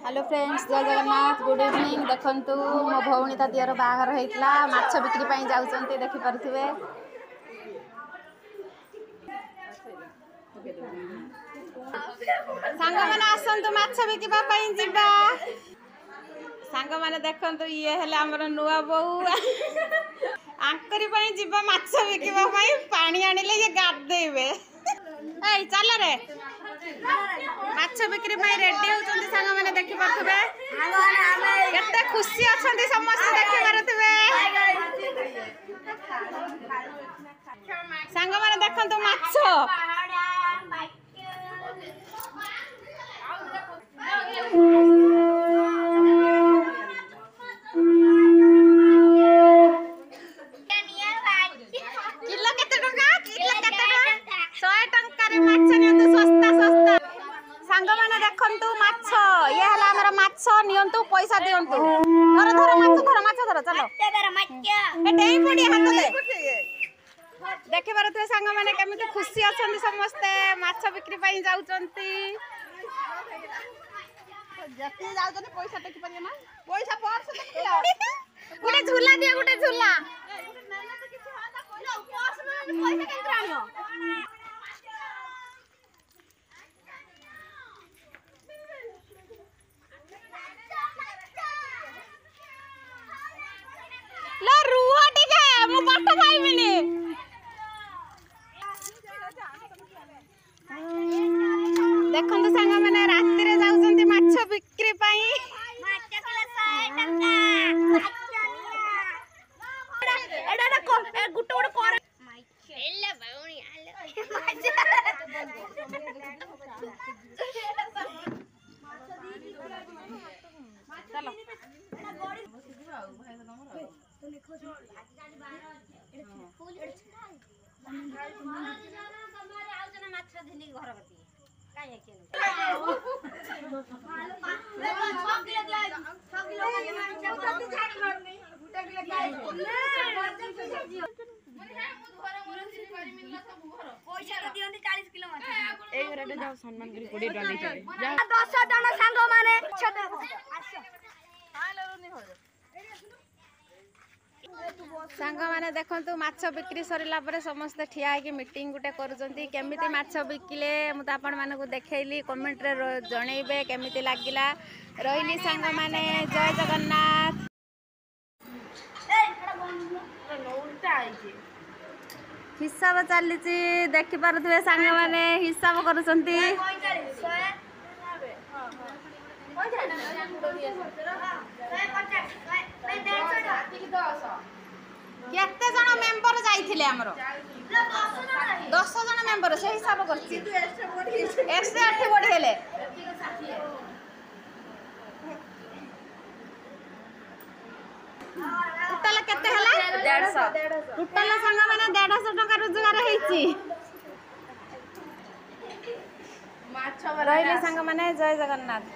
Hello friends, जय Jagannath, good evening. देखंतु मो भौणी ता दियर बाहर होइतला माछ बिक्री पई जाउचंती, देखि परथिबे। सांग माने आसंतु माछ बिकिबा पई जिबा। सांग माने देखंतु ये हेले हमर नुआ बहू आंकरी पई जिबा माछ बिकिबा पई। पानी आनिले ये गादेबे। ए चल रे, माछ बिक्री पई रेडी होचंती सांग माने, देखि परथिबे। केते खुशी अछंती समस्त, देखि परथिबे। सांग माने देखंतु माछ किलो केते टका, किलो केते टका? 100 टंका रे माछ नियंतु, सस्ता सस्ता। सांग माने देखंतु माछ, ये हला हमर माछ नियंतु, पैसा दियंतु। धर धर माछ धर, चलो ए डेई पड़ी हाथ दे। देखि परथुए सांग माने केमिति खुशी अछंती समस्त, माछ बिक्री पई जाउचंती। जति जाउचंती पैसा टेकी परिया ना, पैसा पर्स देखिला। गुटे झूला दिया, गुटे झूला। ला रुहा टिके मु बाटा पाइबिनी। देखंतु सांग माने रात्रि रे जाउचंती माछ बिक्री पई। माछ किलो 100 टका। एडा को ए गुटो गुटो कर एले बाउनी आले चलो सम्मान करी 20 टका 10 जन सांग माने सांग माने देखंतु माछ बिक्री सरिला परे समस्त ठिया है कि मीटिंग गुटे करूचंती। केमिति माछ बिकिले मु त आपण मानकु देखैली, कमेंट रे जणैबे केमिति लागिला। रहिली सांग माने, जय जगन्नाथ। हिसाब चली, देखि पारुथुवे सांग माने हिसाब करूचंती। केते जण मेंबर जाइथिले हमरो? 10 जण मेंबर, से हिसाब करछि। एक्स्ट्रा 8 बढी हेले टोटल केते हला? 150। टोटल संग माने 150 टका रोजगार हेछि। माछ रहिले संग माने, जय जगन्नाथ।